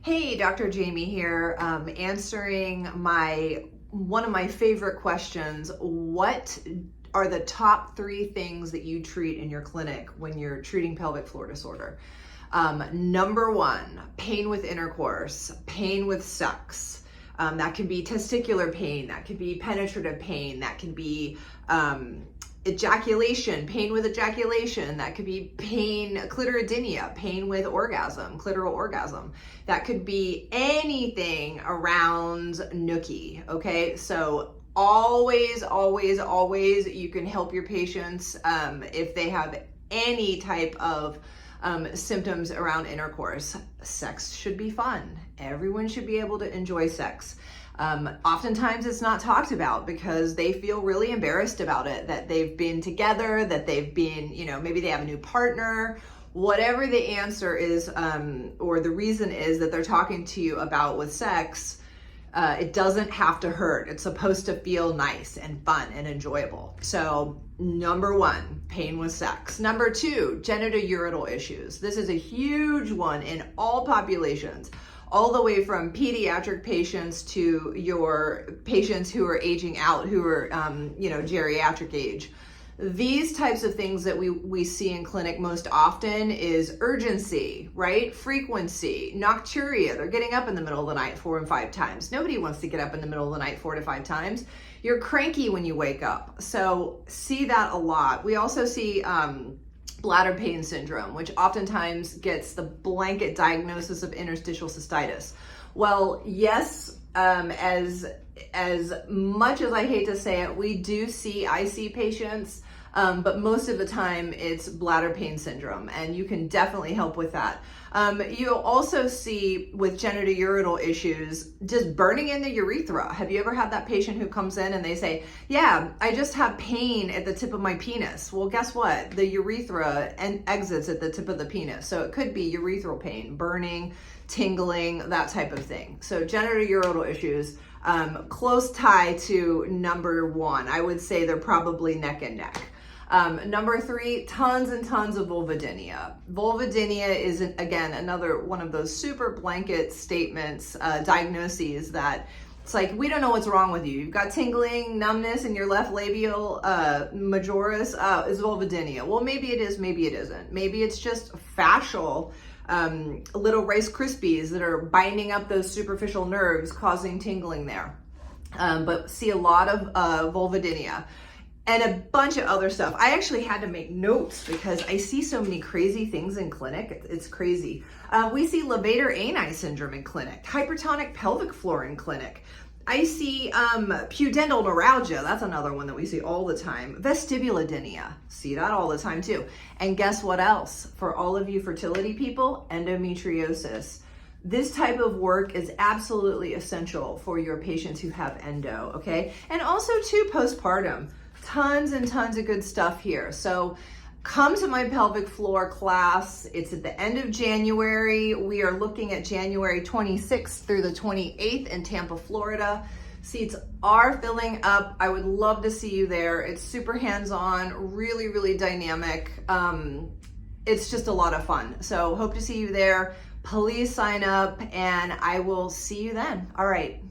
Hey, Dr. Jamie here, answering one of my favorite questions. What are the top 3 things that you treat in your clinic when you're treating pelvic floor disorder? Number 1, pain with intercourse, pain with sex. That can be testicular pain, that could be penetrative pain, that can be ejaculation, pain with ejaculation, that could be pain, clitoridynia, pain with orgasm, clitoral orgasm. That could be anything around nookie, okay? So always, you can help your patients if they have any type of symptoms around intercourse. Sex should be fun. Everyone should be able to enjoy sex. Oftentimes it's not talked about because they feel really embarrassed about it, that they've been together, that they've been, maybe they have a new partner, whatever the answer is, or the reason is that they're talking to you about with sex. It doesn't have to hurt. It's supposed to feel nice and fun and enjoyable. So number 1, pain with sex. Number 2, genitourinary issues. This is a huge one in all populations, all the way from pediatric patients to your patients who are aging out, who are, geriatric age. These types of things that we see in clinic most often is urgency, right? Frequency, nocturia. They're getting up in the middle of the night 4 and 5 times. Nobody wants to get up in the middle of the night 4 to 5 times. You're cranky when you wake up. So see that a lot. We also see bladder pain syndrome, which oftentimes gets the blanket diagnosis of interstitial cystitis. Well, yes, as much as I hate to say it, I see patients, but most of the time it's bladder pain syndrome, and you can definitely help with that. You'll also see with genitourinary issues, just burning in the urethra. Have you ever had that patient who comes in and they say, yeah, I just have pain at the tip of my penis? Well, guess what? The urethra exits at the tip of the penis. So it could be urethral pain, burning, tingling, that type of thing. So genitourinary issues, close tie to number 1. I would say they're probably neck and neck. Number 3, tons and tons of vulvodynia. Vulvodynia is, again, another one of those super blanket statements, diagnoses that it's like, we don't know what's wrong with you. You've got tingling, numbness in your left labial majoris, is vulvodynia. Well, maybe it is, maybe it isn't. Maybe it's just fascial, little Rice Krispies that are binding up those superficial nerves, causing tingling there. But see a lot of vulvodynia. And a bunch of other stuff. I actually had to make notes because I see so many crazy things in clinic. It's crazy. We see levator ani syndrome in clinic, hypertonic pelvic floor in clinic. I see pudendal neuralgia. That's another one that we see all the time. Vestibulodynia. See that all the time too. And guess what else? For all of you fertility people, endometriosis. This type of work is absolutely essential for your patients who have endo, okay? And also too, postpartum. Tons and tons of good stuff here. So come to my pelvic floor class. It's at the end of January. We are looking at January 26th through the 28th in Tampa, Florida. Seats are filling up. I would love to see you there. It's super hands-on, really, really dynamic. It's just a lot of fun. So hope to see you there. Please sign up and I will see you then. All right.